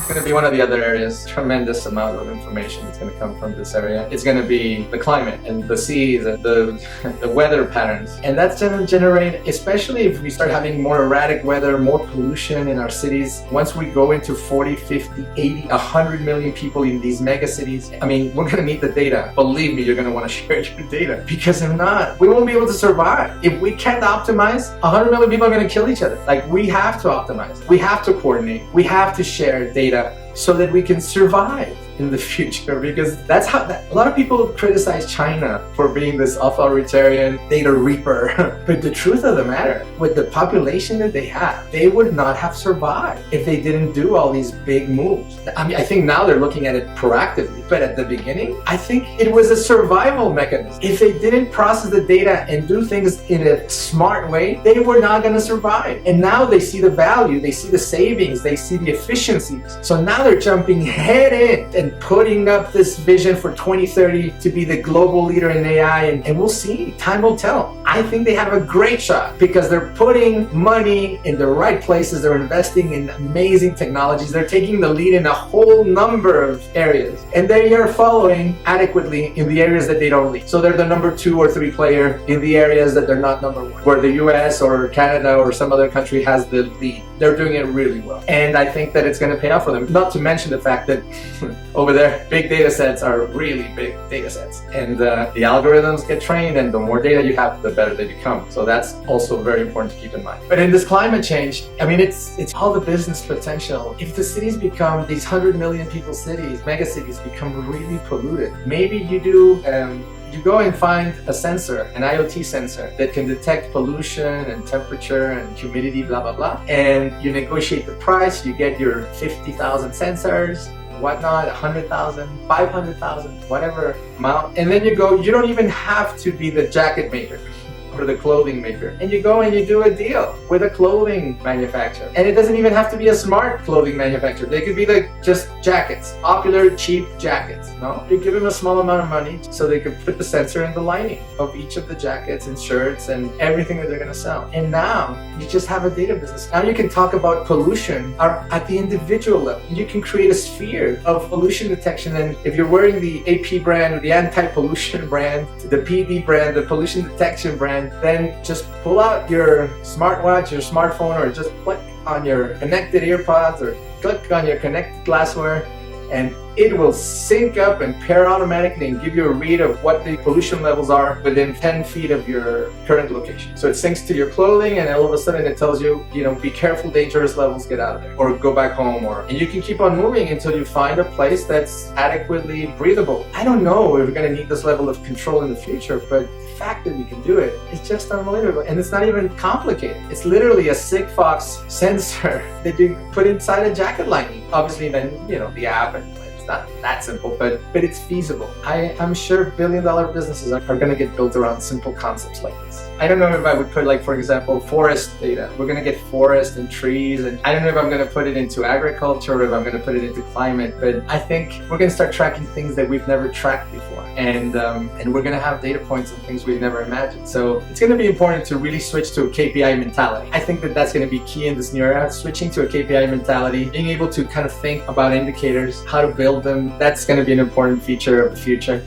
It's going to be one of the other areas. Tremendous amount of information is going to come from this area. It's going to be the climate and the seas and the weather patterns. And that's going to generate, especially if we start having more erratic weather, more pollution in our cities. Once we go into 40, 50, 80, 100 million people in these mega cities, I mean, we're going to need the data. Believe me, you're going to want to share your data, because if not, we won't be able to survive. If we can't optimize, 100 million people are going to kill each other. Like, we have to optimize. We have to coordinate. We have to share data so that we can survive in the future, because that's how a lot of people criticize China for being this authoritarian data reaper. But the truth of the matter, with the population that they have, they would not have survived if they didn't do all these big moves. I mean, I think now they're looking at it proactively, but at the beginning, I think it was a survival mechanism. If they didn't process the data and do things in a smart way, they were not going to survive. And now they see the value, they see the savings, they see the efficiencies. So now they're jumping head in and putting up this vision for 2030 to be the global leader in AI, and we'll see. Time will tell. I think they have a great shot because they're putting money in the right places. They're investing in amazing technologies. They're taking the lead in a whole number of areas, and they are following adequately in the areas that they don't lead. So they're the number 2 or 3 player in the areas that they're not number 1, where the US or Canada or some other country has the lead. They're doing it really well, and I think that it's going to pay off for them. Not to mention the fact that over there, big data sets are really big data sets, and the algorithms get trained, and the more data you have, the better they become. So that's also very important to keep in mind. But in this climate change, I mean, it's all the business potential. If the cities become these 100 million people cities, mega cities become really polluted, maybe you do you go and find a sensor, an IoT sensor that can detect pollution and temperature and humidity, blah, blah, blah. And you negotiate the price, you get your 50,000 sensors, whatnot, 100,000, 500,000, whatever amount. And then you go, you don't even have to be the jacket maker or the clothing maker. And you go and you do a deal with a clothing manufacturer. And it doesn't even have to be a smart clothing manufacturer. They could be like just jackets, popular, cheap jackets. No, you give them a small amount of money so they could put the sensor in the lining of each of the jackets and shirts and everything that they're going to sell. And now you just have a data business. Now you can talk about pollution at the individual level. You can create a sphere of pollution detection. And if you're wearing the AP brand or the anti-pollution brand, the PD brand, the pollution detection brand, then just pull out your smartwatch, your smartphone, or just click on your connected earpods or click on your connected glassware, and it will sync up and pair automatically and give you a read of what the pollution levels are within 10 feet of your current location. So it syncs to your clothing, and all of a sudden it tells you, be careful, dangerous levels, get out of there, or go back home, and you can keep on moving until you find a place that's adequately breathable. I don't know if we're going to need this level of control in the future, but the fact that we can do it is just unbelievable. And it's not even complicated. It's literally a Sigfox sensor that you put inside a jacket lining. Obviously then, the app, and it's not that simple, but it's feasible. I'm sure billion-dollar businesses are going to get built around simple concepts like this. I don't know if I would put, like, for example, forest data. We're going to get forest and trees, and I don't know if I'm going to put it into agriculture or if I'm going to put it into climate, but I think we're going to start tracking things that we've never tracked before, and we're going to have data points and things we've never imagined. So it's going to be important to really switch to a KPI mentality. I think that that's going to be key in this new era, switching to a KPI mentality, being able to kind of think about indicators, how to build them. That's going to be an important feature of the future.